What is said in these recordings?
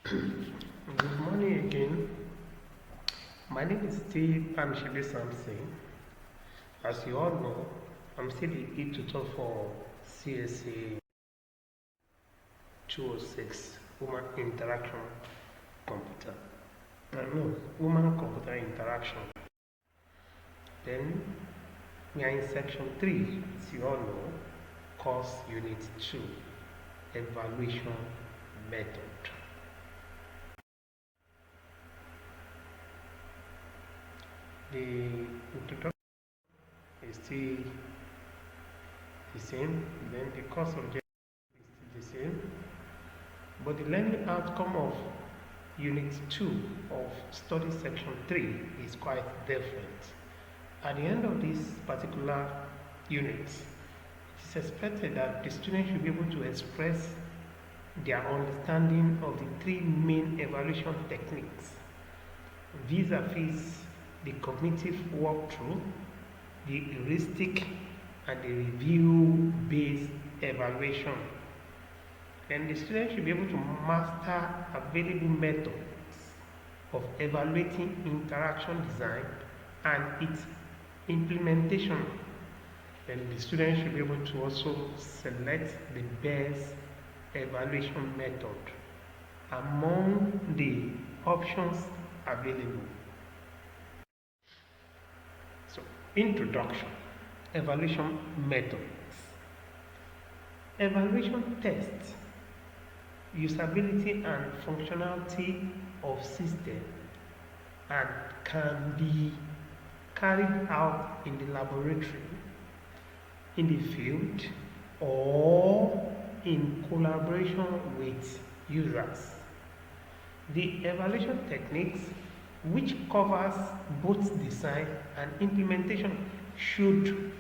Good morning again. My name is Steve Amshile Samson. As you all know, I'm still the e-tutor for CSA 206 Human Interaction Computer. No, Human Computer Interaction. Then we are in section 3, as you all know, course unit 2, evaluation method. The introduction is still the same, then the course objective is still the same, but the learning outcome of unit 2 of study section 3 is quite different. At the end of this particular unit, it is expected that the students should be able to express their understanding of the 3 main evaluation techniques vis-a-vis the cognitive walkthrough, the heuristic, and the review-based evaluation. And the student should be able to master available methods of evaluating interaction design and its implementation. Then the student should be able to also select the best evaluation method among the options available. So, introduction, evaluation methods. Evaluation tests usability and functionality of system and can be carried out in the laboratory, in the field, or in collaboration with users. The evaluation techniques, which covers both design and implementation, should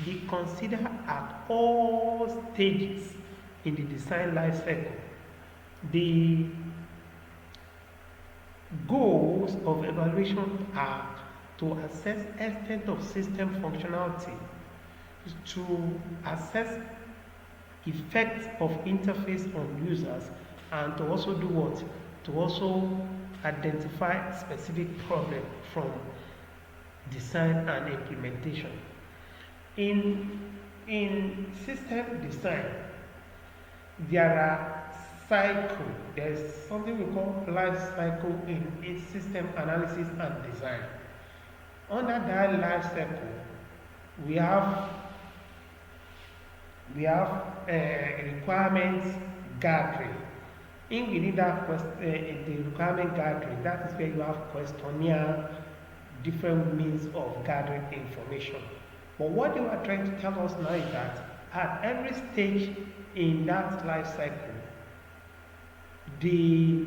be considered at all stages in the design life cycle. The goals of evaluation are to assess extent of system functionality, to assess effects of interface on users, and to also do what? To also identify specific problems from design and implementation. In system design, there are cycle. There is something we call life cycle in system analysis and design. Under that life cycle, we have requirements gathering. In within that the requirement gathering, that is where you have questionnaire, different means of gathering information. But what they were trying to tell us now is that at every stage in that life cycle, the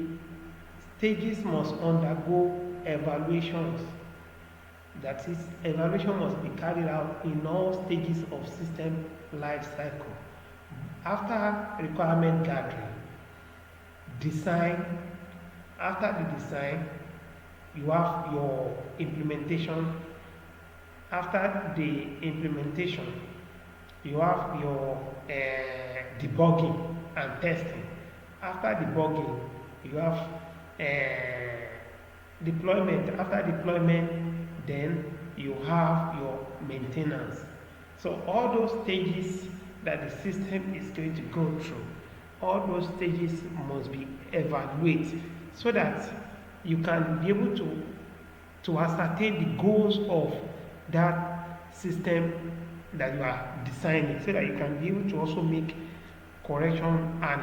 stages must undergo evaluations. That is, evaluation must be carried out in all stages of system life cycle. After requirement gathering, design, after the design, you have your implementation. After the implementation, you have your debugging and testing. After debugging, you have deployment. After deployment, then you have your maintenance. So all those stages that the system is going to go through, all those stages must be evaluated so that you can be able to ascertain the goals of that system that you are designing, so that you can be able to also make correction and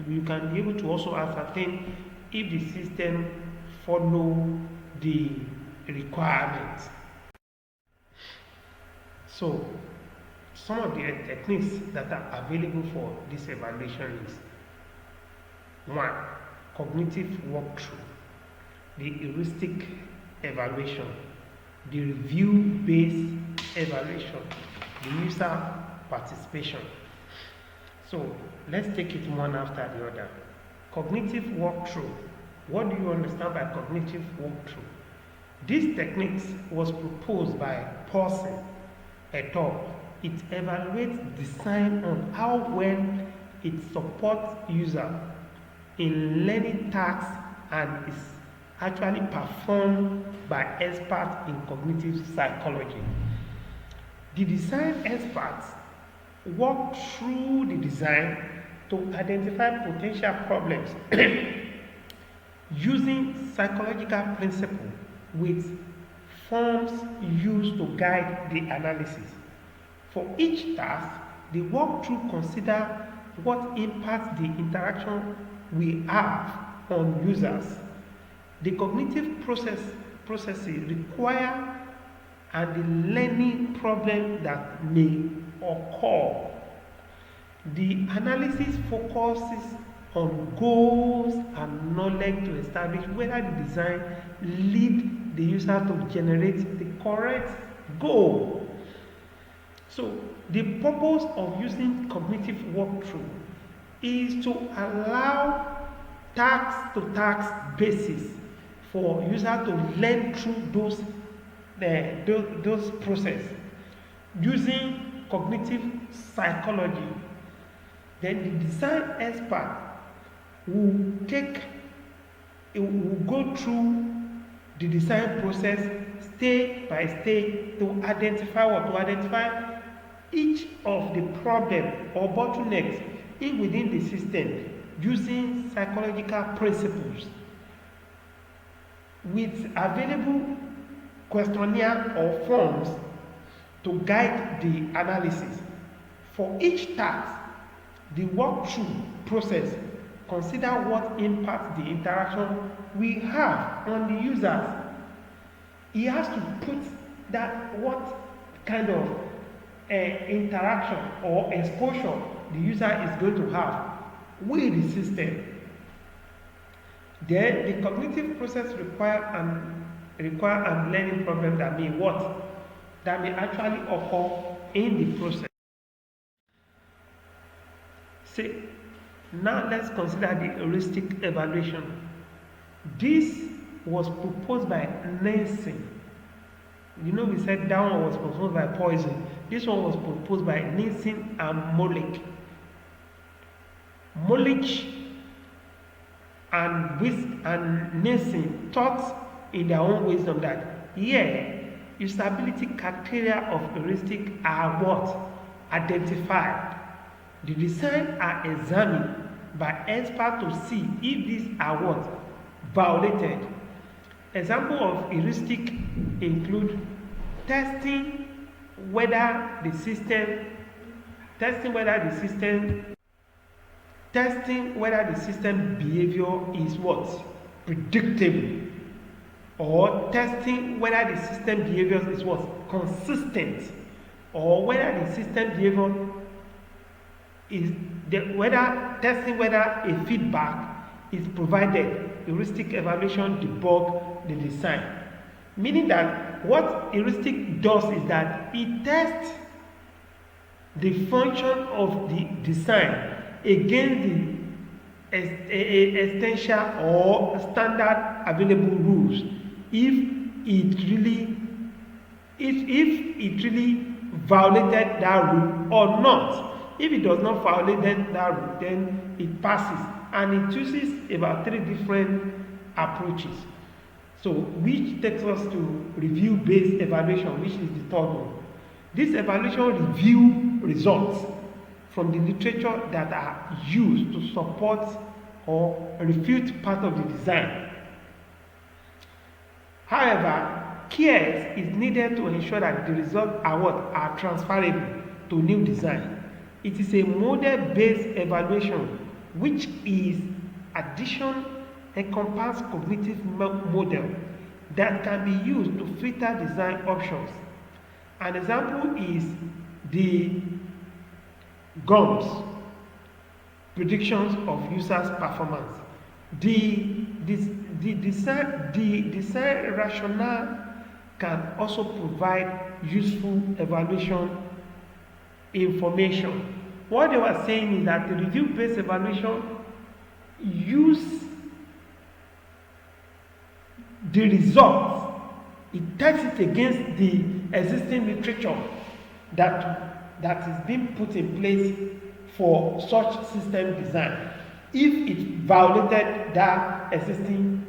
you can be able to also ascertain if the system follow the requirements. So some of the techniques that are available for this evaluation is 1. Cognitive walkthrough, the heuristic evaluation, the review-based evaluation, the user participation. So let's take it one after the other. Cognitive walkthrough. What do you understand by cognitive walkthrough? This technique was proposed by Paulson et al. It evaluates design on how well it supports user in learning tasks and is actually performed by experts in cognitive psychology. The design experts work through the design to identify potential problems using psychological principles with forms used to guide the analysis. For each task, the walkthrough consider what impacts the interaction we have on users. The cognitive processes require and the learning problem that may occur. The analysis focuses on goals and knowledge to establish whether the design leads the user to generate the correct goal. So the purpose of using cognitive walkthrough is to allow task-to-task basis for user to learn through those processes using cognitive psychology. Then the design expert will go through the design process stage by stage to identify each of the problem or bottlenecks within the system using psychological principles with available questionnaire or forms to guide the analysis. For each task, the walkthrough process consider what impacts the interaction we have on the users. He has to put that what kind of interaction or exposure the user is going to have with the system. Then the cognitive process require an learning problem that may actually occur in the process. See, now let's consider the heuristic evaluation. This was proposed by Nansen. You know, we said that one was proposed by Poisson. This one was proposed by Nansen and Molich. Molich and Nansen thought in their own wisdom that usability criteria of heuristic are what? Identified. The design are examined by experts to see if these are what? Violated. Example of heuristic include testing whether the system behavior is what? Predictable. Or testing whether the system behavior is what? Consistent. Or whether the system behavior is testing whether a feedback is provided. Heuristic evaluation debug the design. Meaning that what heuristic does is that it tests the function of the design against the essential or standard available rules if it really violated that rule or not. If it does not violate that rule, then it passes, and it chooses about 3 different approaches. So which takes us to review-based evaluation, which is the third one. This evaluation review results from the literature that are used to support or refute part of the design. However, care is needed to ensure that the results are transferable to new design. It is a model-based evaluation, which is addition encompass cognitive model that can be used to filter design options. An example is the GUMS, predictions of users' performance. The design rationale can also provide useful evaluation information. What they were saying is that the review-based evaluation use the results, it tests it against the existing literature that is being put in place for such system design. If it violated that existing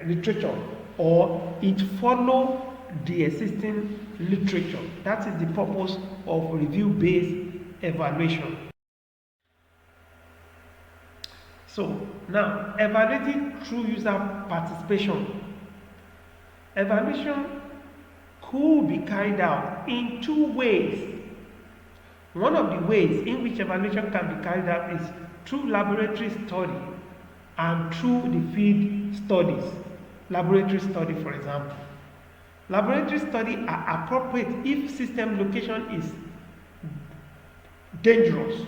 literature, or it follow the existing literature. That is the purpose of review-based evaluation. So now, evaluating through user participation. Evaluation could be carried out in two ways. One of the ways in which evaluation can be carried out is through laboratory study and through the field studies. Laboratory study, for example. Laboratory study are appropriate if system location is dangerous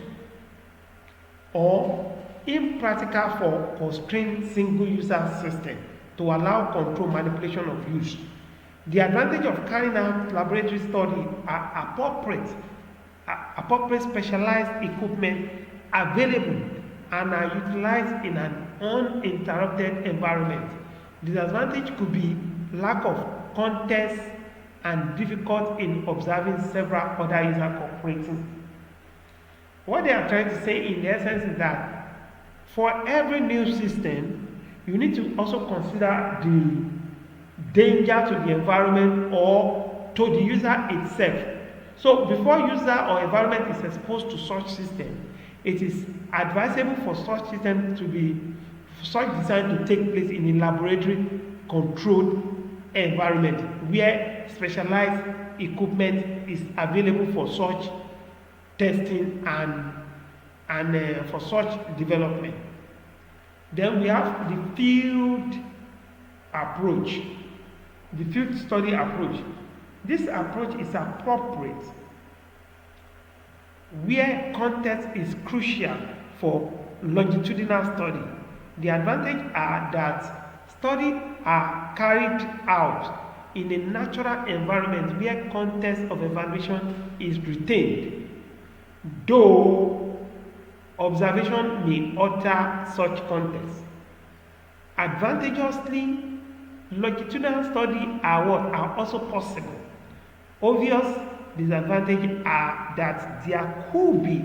or impractical for constrained single-user system to allow control manipulation of use. The advantage of carrying out laboratory study are appropriate specialized equipment available and are utilized in an uninterrupted environment. The disadvantage could be lack of context and difficulty in observing several other users cooperating. What they are trying to say in essence is that for every new system, you need to also consider the danger to the environment or to the user itself. So before user or environment is exposed to such system, it is advisable for such system to be such design to take place in a laboratory controlled environment where specialized equipment is available for such testing and for such development. Then we have the field approach, the field study approach. This approach is appropriate where context is crucial for longitudinal study. The advantages are that studies are carried out in a natural environment where context of evaluation is retained, though observation may alter such context. Advantageously, longitudinal studies are also possible. Obvious disadvantages are that there could be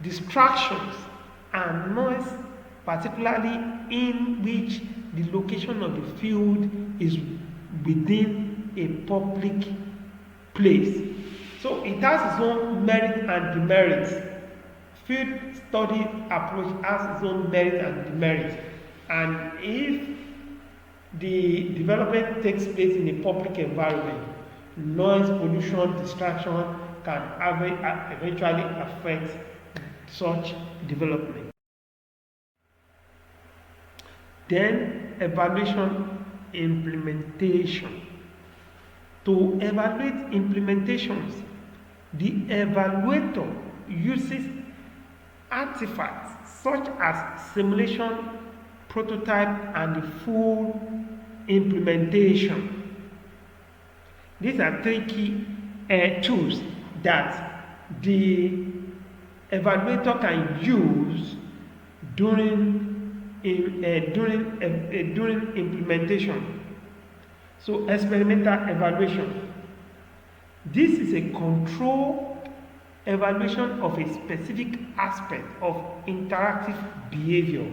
distractions and noise, particularly in which the location of the field is within a public place. So it has its own merit and demerits. Field study approach has its own merit and demerit. And if the development takes place in a public environment, noise, pollution, distraction can eventually affect such development. Then evaluation implementation. To evaluate implementations, the evaluator uses artifacts such as simulation, prototype, and the full implementation. These are three key tools that the evaluator can use during implementation. So experimental evaluation. This is a control evaluation of a specific aspect of interactive behavior.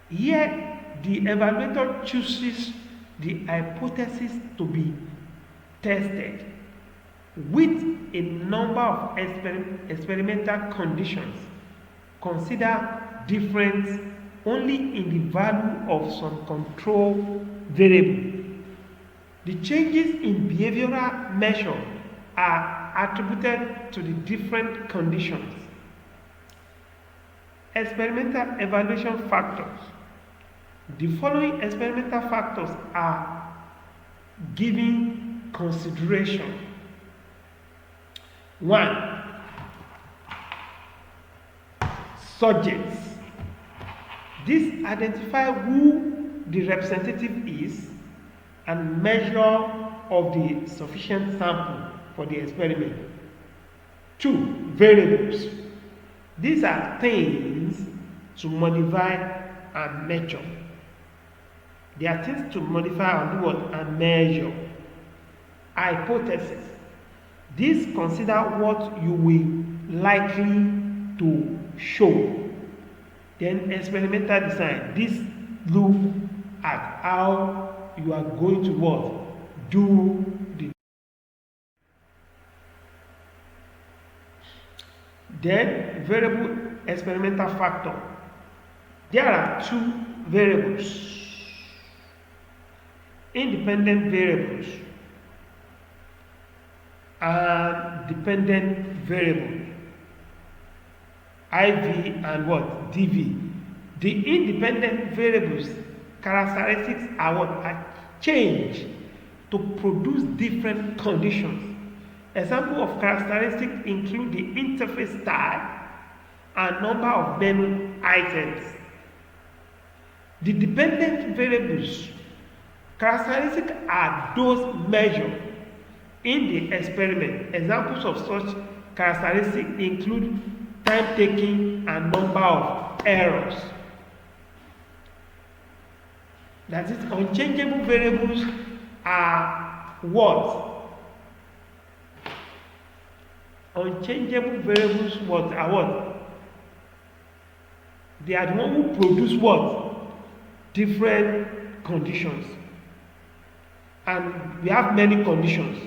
Here, the evaluator chooses the hypothesis to be tested with a number of experimental conditions. Consider difference only in the value of some control variable. The changes in behavioral measure are attributed to the different conditions. Experimental evaluation factors. The following experimental factors are given consideration. 1. Subjects. This identifies who the representative is and measure of the sufficient sample for the experiment. 2. Variables. These are things to modify and measure. They are things to modify and do what? And measure. Hypothesis. This consider what you will likely to show. Then experimental design. This look at how you are going to what? Do the. Then variable experimental factor. There are two variables. Independent variables and dependent variable. IV and what? DV. The independent variables characteristics are what? Are changed to produce different conditions. Example of characteristics include the interface style and number of menu items. The dependent variables characteristics are those measured in the experiment. Examples of such characteristics include time taking and number of errors. That is, unchangeable variables are what? Unchangeable variables are what? They are the one who produce what? Different conditions. And we have many conditions.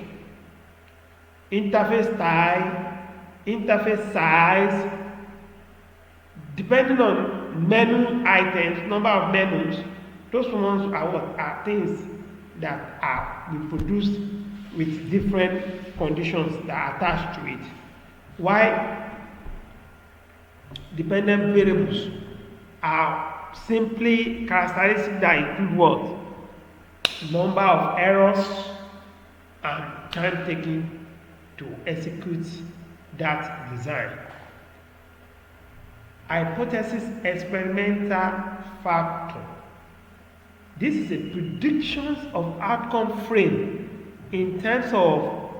Interface style, interface size, depending on menu items, number of menus, those ones are what? Are things that are produced with different conditions that are attached to it. Why dependent variables are simply characteristics that include what? Number of errors and time taken to execute that design. Hypothesis experimental factor. This is a prediction of outcome frame in terms of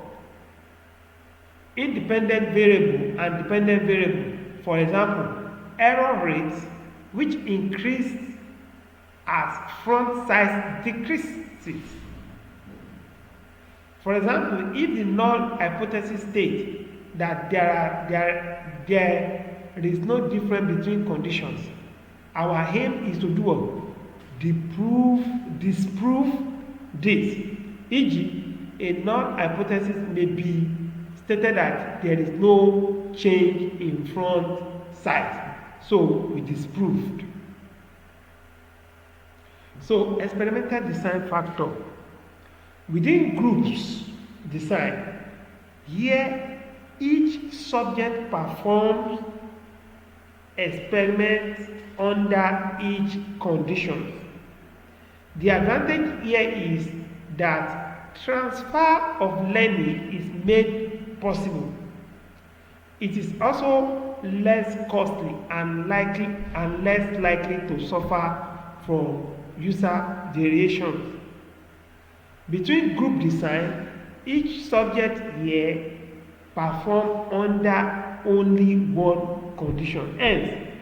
independent variable and dependent variable. For example, error rates which increase as front size decreases. For example, if the null hypothesis states that there is no difference between conditions, our aim is to do what? Disprove this. E.g., a null hypothesis may be stated that there is no change in front size. So we disproved. So experimental design factor. Within groups design, here each subject performs experiments under each condition. The advantage here is that transfer of learning is made possible. It is also less costly and less likely to suffer from user variations. Between group design, each subject here performs under only one condition. Hence,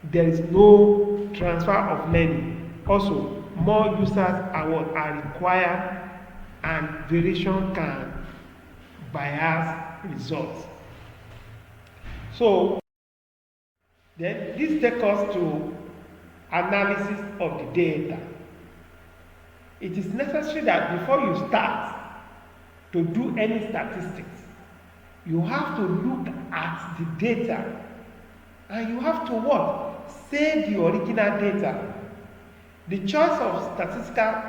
there is no transfer of learning. Also, more users are required and variation can bias results. So, then this takes us to analysis of the data. It is necessary that before you start to do any statistics, you have to look at the data and you have to what? Save the original data. The choice of statistical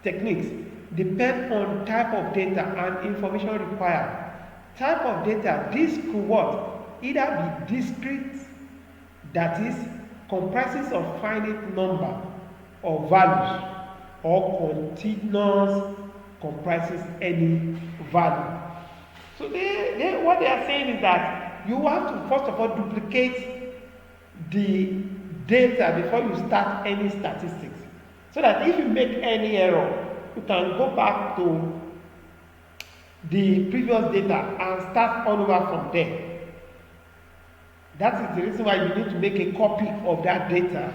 techniques depend on type of data and information required. Type of data, this could what? Either be discrete, that is, comprises of finite number of values, or continuous, comprises any value. So what they are saying is that you have to first of all duplicate the data before you start any statistics, so that if you make any error, you can go back to the previous data and start all over from there. That is the reason why you need to make a copy of that data,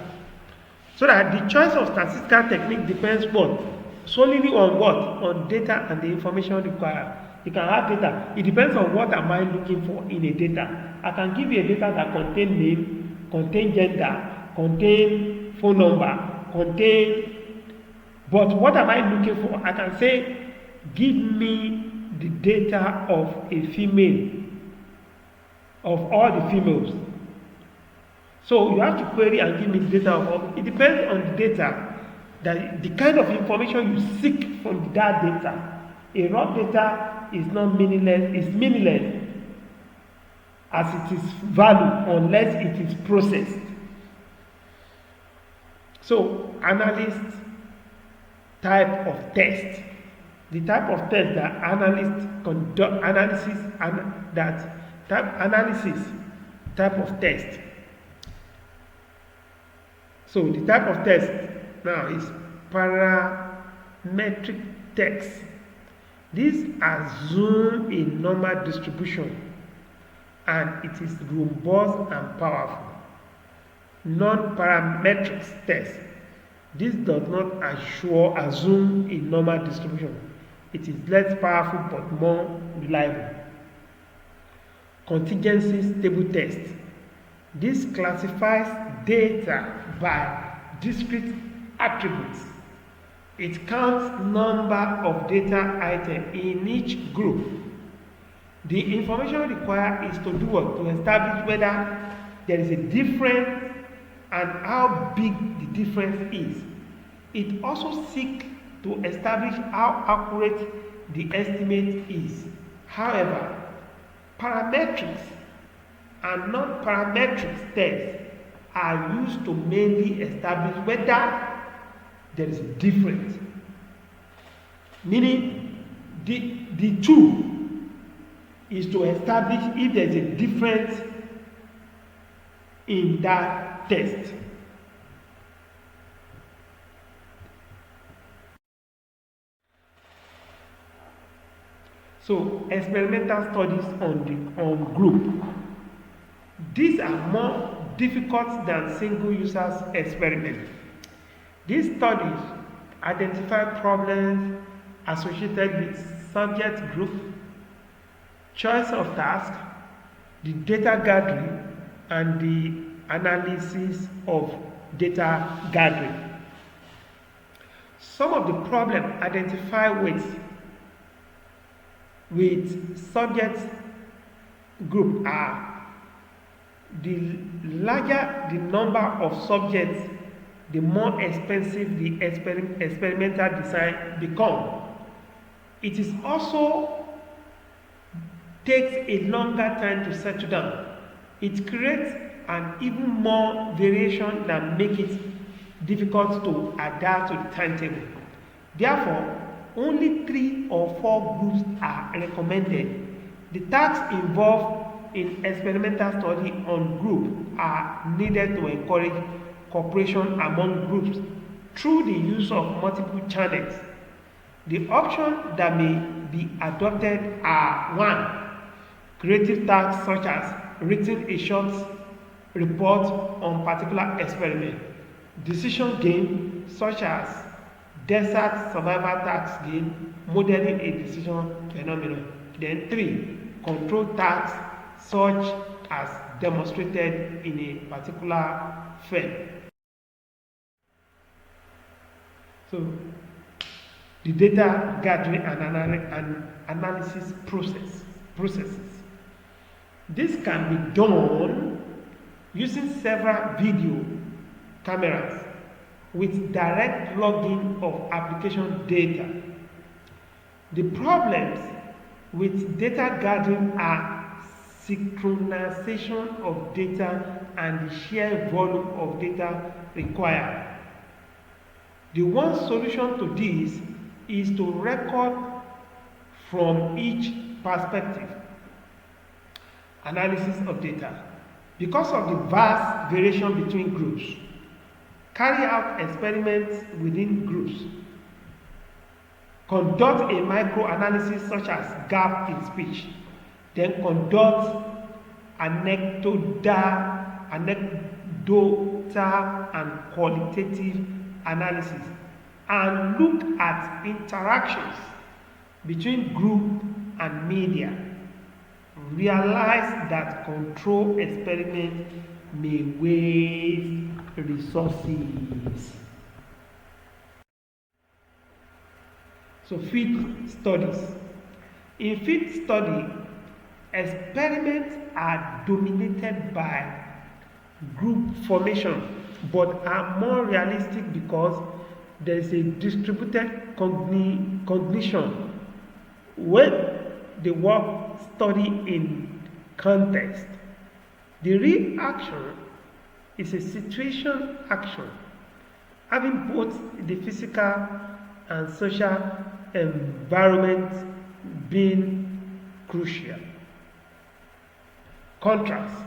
so that the choice of statistical technique depends what? Solely on what? On data and the information required. You can have data. It depends on what am I looking for in a data. I can give you a data that contain name, contain gender, contain phone number, contain. But what am I looking for? I can say, give me the data of a female, of all the females. So you have to query and give me the data of all. It depends on the data, that the kind of information you seek from that data. A raw data is not meaningless, is meaningless as it is value unless it is processed. So analyst type of test. The type of test that analysts conduct analysis and that type analysis type of test. So the type of test now is parametric tests. These assume a normal distribution and it is robust and powerful. Non-parametric test. This does not assume a normal distribution. It is less powerful but more reliable. Contingency stable test. This classifies data by discrete attributes. It counts number of data items in each group. The information required is to do what? To establish whether there is a difference and how big the difference is. It also seeks to establish how accurate the estimate is. However, parametrics and non-parametric tests are used to mainly establish whether there is a difference. Meaning, the two is to establish if there is a difference in that test. So, experimental studies on group. These are more difficult than single users experiment. These studies identify problems associated with subject group, choice of task, the data gathering, and the analysis of data gathering. Some of the problems identified with subject group are: the larger the number of subjects, the more expensive the experimental design becomes. It is also takes a longer time to settle down. It creates an even more variation that make it difficult to adapt to the timetable. Therefore, only 3 or 4 groups are recommended. The tasks involved in experimental study on group are needed to encourage cooperation among groups through the use of multiple channels. The options that may be adopted are: 1. Creative tasks such as writing a short report on particular experiment. Decision game such as desert survival task game, modeling a decision phenomenon. Then 3. Control tasks such as demonstrated in a particular film. So, the data gathering and analysis processes. This can be done using several video cameras with direct logging of application data. The problems with data gathering are synchronization of data and the sheer volume of data required. The one solution to this is to record from each perspective. Analysis of data. Because of the vast variation between groups, carry out experiments within groups. Conduct a micro-analysis such as gap in speech. Then conduct anecdotal and qualitative analysis and look at interactions between group and media realize that control experiments may waste resources. So field studies. In field study, experiments are dominated by group formation but are more realistic because there is a distributed cognition when the work study in context. The real action is a situation action, having both the physical and social environment being crucial. Contrast,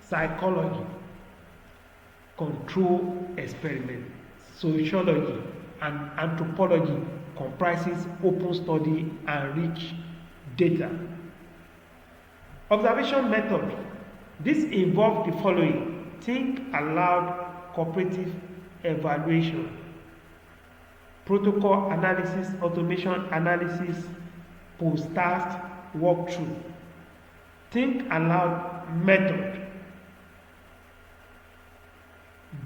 psychology, control experiment, sociology, and anthropology comprises open study and rich data. Observation method. This involves the following: think aloud, cooperative evaluation, protocol analysis, automation analysis, post-task walkthrough. Think aloud method.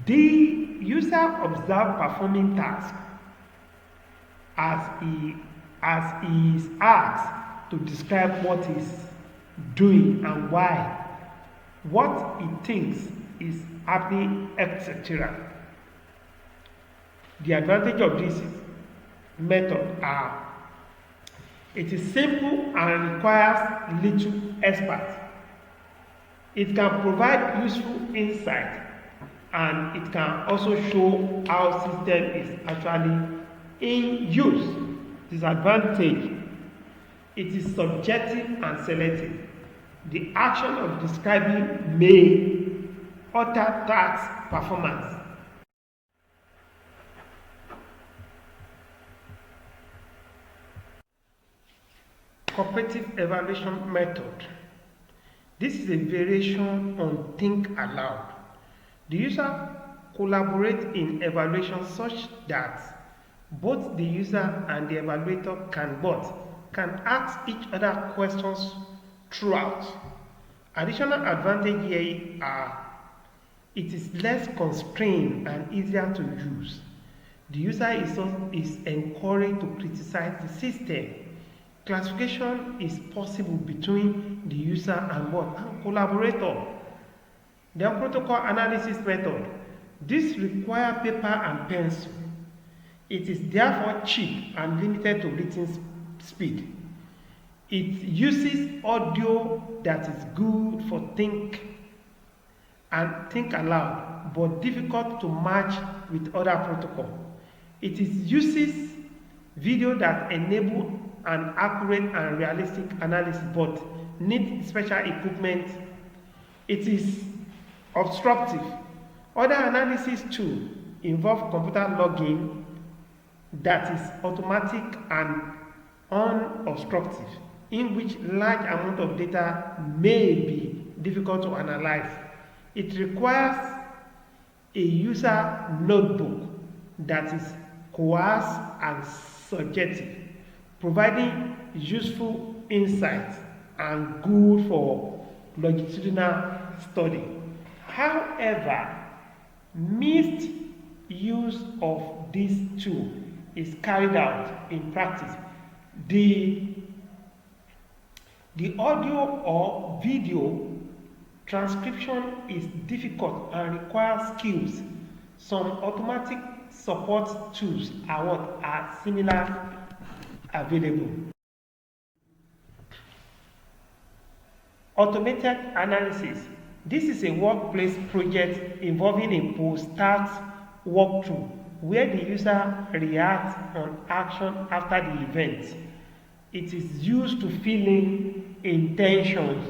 The user observes performing task as he is asked to describe what he is doing and why, what he thinks is happening, etc. The advantage of this method are: it is simple and requires little effort. It can provide useful insight, and it can also show how system is actually in use. Disadvantage: it is subjective and selective. The action of describing may alter task performance. Cooperative evaluation method. This is a variation on think aloud. The user collaborates in evaluation such that both the user and the evaluator can ask each other questions throughout. Additional advantage here are: it is less constrained and easier to use. The user is encouraged to criticize the system. Classification is possible between the user and collaborator. Then protocol analysis method. This requires paper and pencil. It is therefore cheap and limited to written speed. It uses audio that is good for think aloud, but difficult to match with other protocol. It uses video that enable an accurate and realistic analysis, but needs special equipment. It is obstructive. Other analysis tools involve computer logging that is automatic and unobstructive, in which large amount of data may be difficult to analyze. It requires a user notebook that is coarse and subjective, providing useful insights and good for longitudinal study. However, mixed use of this tool is carried out in practice. The audio or video transcription is difficult and requires skills. Some automatic support tools are similar available. Automated analysis. This is a workplace project involving a post-task walkthrough where the user reacts on action after the event. It is used to fill in intentions,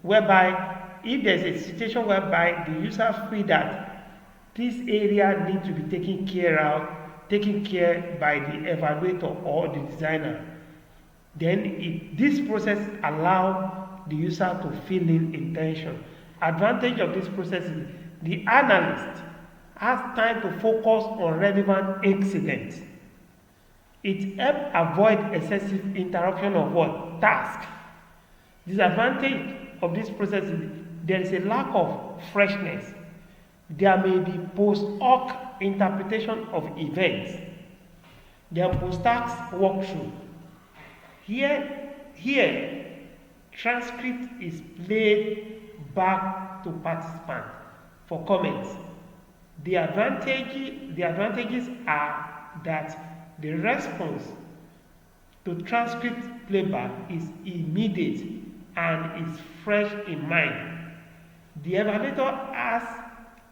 whereby if there's a situation whereby the user feels that this area needs to be taken care by the evaluator or the designer, then this process allows the user to fill in intention. Advantage of this process is the analyst has time to focus on relevant incidents. It helps avoid excessive interruption of task. Disadvantage of this process is there is a lack of freshness. There may be post hoc interpretation of events. There are post-task walkthrough. Here, transcript is played back to participant for comments. The advantages are that the response to transcript playback is immediate and is fresh in mind. The evaluator has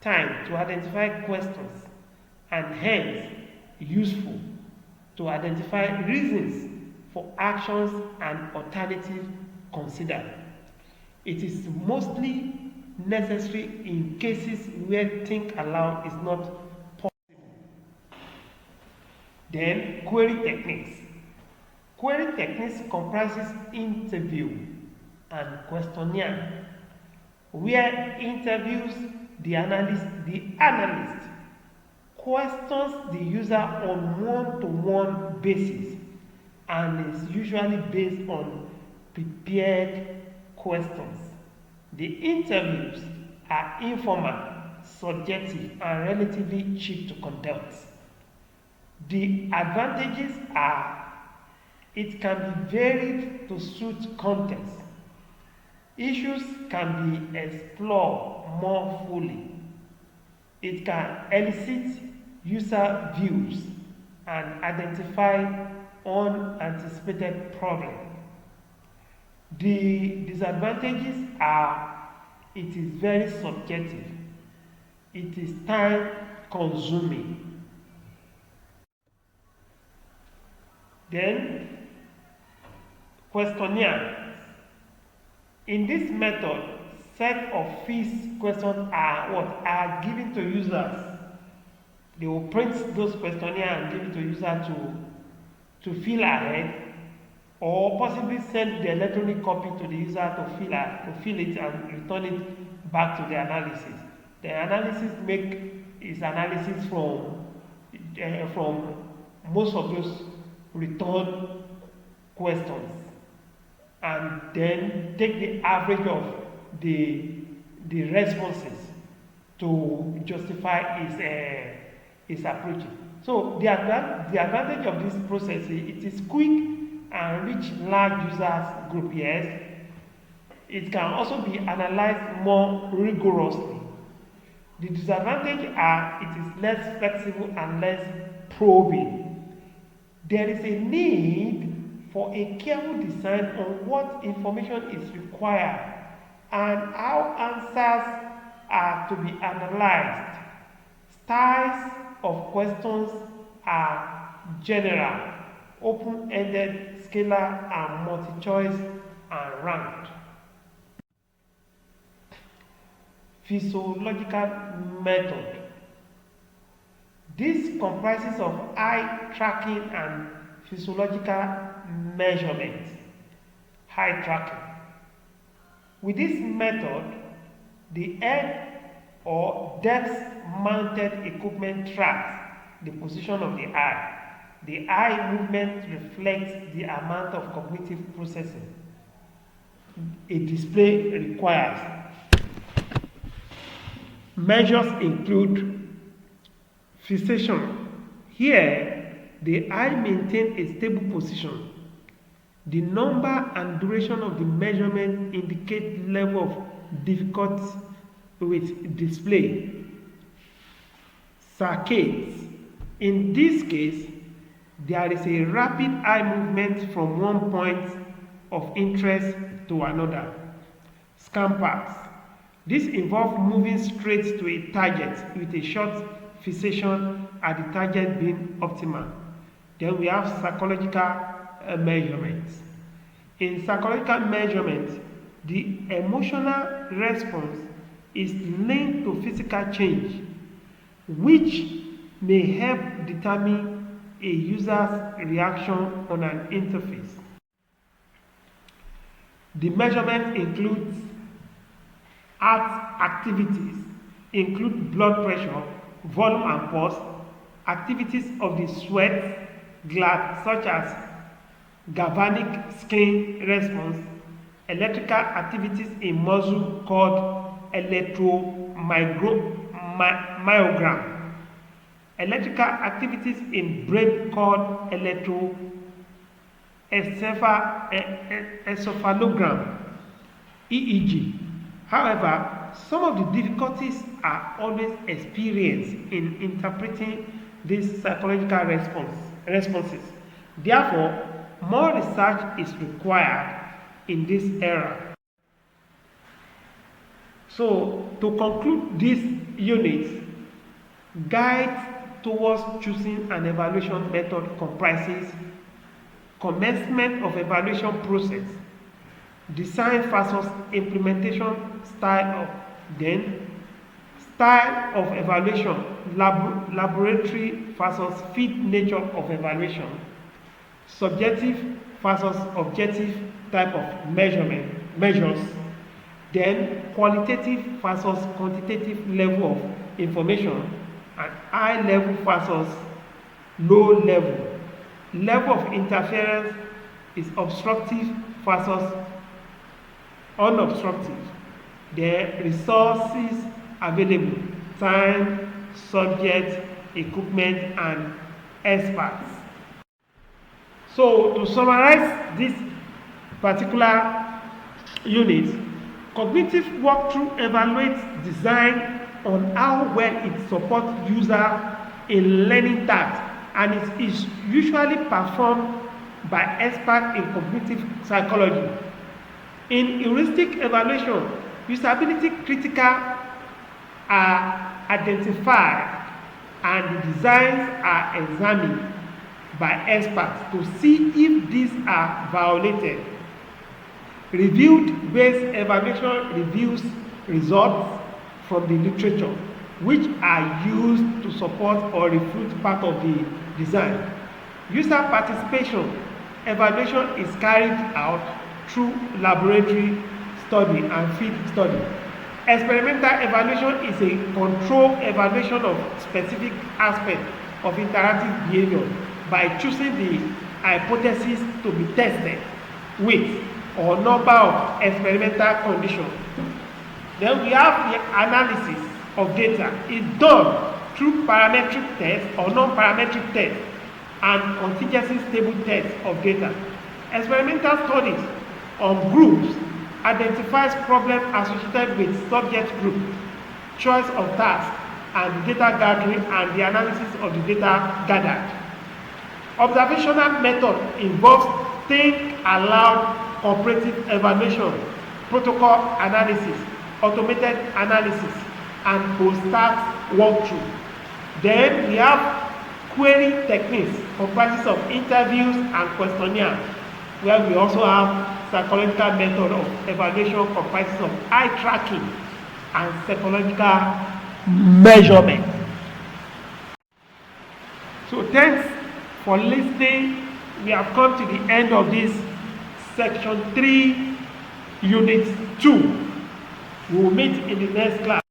time to identify questions and hence useful to identify reasons for actions and alternatives considered. It is mostly necessary in cases where think aloud is not possible. Then, query techniques. Query techniques comprises interview and questionnaire, where interviews the analyst questions the user on one-to-one basis and is usually based on prepared questions. The interviews are informal, subjective, and relatively cheap to conduct. The advantages are it can be varied to suit context. Issues can be explored more fully. It can elicit user views and identify unanticipated problems. The disadvantages are it is very subjective. It is time consuming. Then, questionnaire. In this method, set of fixed questions are given to users. They will print those questionnaire and give it to user to fill ahead, or possibly send the electronic copy to the user to fill it and return it back to the analysis. The analysis is analysis from most of those returned questions, and then take the average of the responses to justify its approach. So the advantage of this process is it is quick and reach large users group. Yes, it can also be analyzed more rigorously. The disadvantage are it is less flexible and less probing. There is a need for a careful design on what information is required and how answers are to be analyzed. Styles of questions are general, open-ended, scalar, and multi-choice, and ranked. Physiological method. This comprises of eye tracking and physiological measurement. Eye tracking. With this method, the head or depth-mounted equipment tracks the position of the eye. The eye movement reflects the amount of cognitive processing a display requires. Measures include fixation. Here, the eye maintains a stable position. The number and duration of the measurement indicate level of difficulty with display. Saccades. In this case, there is a rapid eye movement from one point of interest to another. Scampers. This involves moving straight to a target with a short fixation at the target being optimal. Then we have psychological measurements. In psychological measurement, the emotional response is linked to physical change, which may help determine a user's reaction on an interface. The measurement includes heart activities, include blood pressure, volume and pulse, activities of the sweat gland such as galvanic skin response, electrical activities in muscle called electromyogram, electrical activities in brain called electroencephalogram, EEG. However, some of the difficulties are always experienced in interpreting these psychological responses. Therefore, more research is required in this era. So, to conclude this unit, guides towards choosing an evaluation method comprises commencement of evaluation process, design versus implementation style of evaluation, laboratory versus field nature of evaluation, subjective versus objective type of measures, then qualitative versus quantitative level of information, and high level versus low level of interference is obstructive versus unobstructive. The resources available, time, subject, equipment, and experts. So to summarize this particular unit, cognitive walkthrough evaluates design on how well it supports user in learning tasks, and it is usually performed by experts in cognitive psychology. In heuristic evaluation, usability critical are identified and the designs are examined by experts to see if these are violated. Review-based evaluation reviews results from the literature, which are used to support or refute part of the design. User participation evaluation is carried out through laboratory study and field study. Experimental evaluation is a controlled evaluation of specific aspects of interactive behavior by choosing the hypothesis to be tested with or number of experimental conditions. Then we have the analysis of data. It's done through parametric tests or non-parametric tests and contingency stable tests of data. Experimental studies on groups identifies problems associated with subject group, choice of task, and data gathering and the analysis of the data gathered. Observational method involves think aloud cooperative evaluation, protocol analysis, automated analysis, and post-task walkthrough. Then we have query techniques comprises of interviews and questionnaire, where we also have psychological method of evaluation comprises of eye tracking and psychological measurement. So thanks for listening. We have come to the end of this section 3, unit 2. We will meet in the next class.